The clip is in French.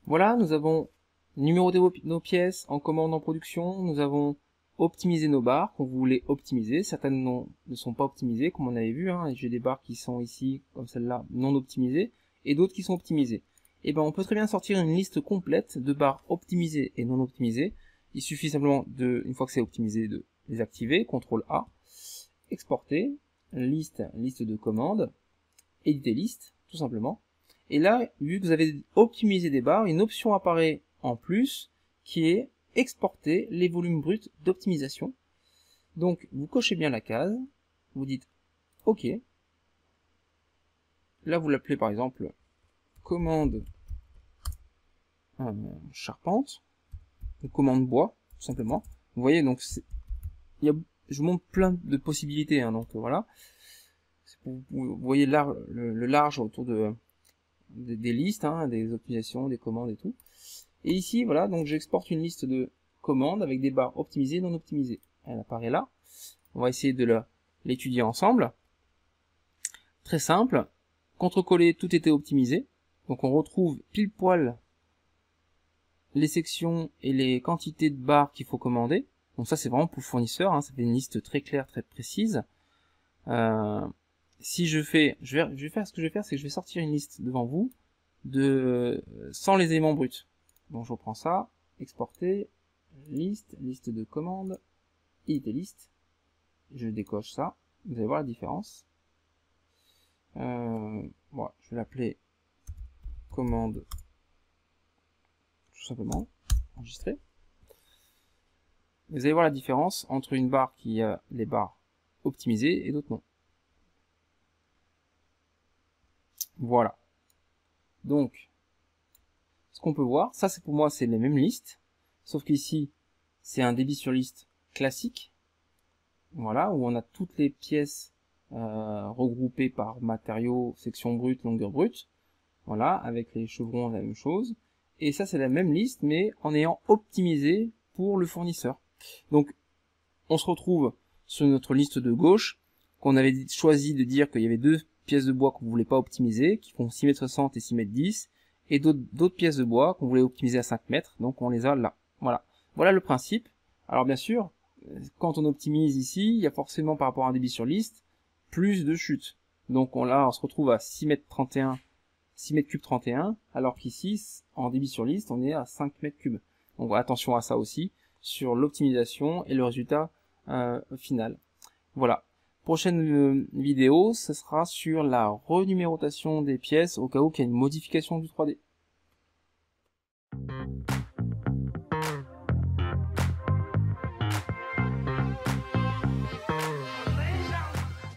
Voilà, nous avons numéroté nos pièces en commande en production, nous avons optimisé nos barres qu'on voulait optimiser, certaines ne sont pas optimisées comme on avait vu, hein. J'ai des barres qui sont ici, comme celle-là, non optimisées, et d'autres qui sont optimisées. Et ben on peut très bien sortir une liste complète de barres optimisées et non optimisées. Il suffit simplement une fois que c'est optimisé, de les activer, CTRL A, exporter, liste de commandes, éditer liste, tout simplement. Et là, vu que vous avez optimisé des barres, une option apparaît en plus qui est exporter les volumes bruts d'optimisation. Donc, vous cochez bien la case, vous dites OK. Là, vous l'appelez par exemple commande charpente, ou commande bois, tout simplement. Vous voyez, donc je vous montre plein de possibilités, hein, donc voilà. Vous voyez le large autour des listes, hein, des optimisations, des commandes et tout. Et ici, voilà, donc j'exporte une liste de commandes avec des barres optimisées et non optimisées. Elle apparaît là. On va essayer de l'étudier ensemble. Très simple. Contre-coller, tout était optimisé. Donc on retrouve pile poil les sections et les quantités de barres qu'il faut commander. Donc ça c'est vraiment pour le fournisseur, hein, ça fait une liste très claire, très précise. Si je vais faire ce que je vais faire, c'est que je vais sortir une liste devant vous sans les éléments bruts. Donc je reprends ça, exporter, liste de commandes, éditer liste. Je décoche ça, vous allez voir la différence. Voilà, je vais l'appeler commande, tout simplement, enregistrer. Vous allez voir la différence entre une barre qui a les barres optimisées et d'autres non. Voilà. Donc, ce qu'on peut voir, ça c'est pour moi c'est les mêmes listes, sauf qu'ici c'est un débit sur liste classique, voilà, où on a toutes les pièces regroupées par matériaux, section brute, longueur brute, voilà, avec les chevrons la même chose, et ça c'est la même liste mais en ayant optimisé pour le fournisseur. Donc on se retrouve sur notre liste de gauche, qu'on avait choisi de dire qu'il y avait deux pièces de bois qu'on voulait pas optimiser, qui font 6,60 m et 6,10 m, et d'autres pièces de bois qu'on voulait optimiser à 5 mètres, donc on les a là. Voilà. Voilà le principe. Alors bien sûr, quand on optimise ici, il y a forcément par rapport à un débit sur liste, plus de chute. Donc là, on se retrouve à 6,31 m, 31, alors qu'ici, en débit sur liste, on est à 5 m3. Donc attention à ça aussi, sur l'optimisation et le résultat final. Voilà. Prochaine vidéo, ce sera sur la renumérotation des pièces au cas où il y a une modification du 3D.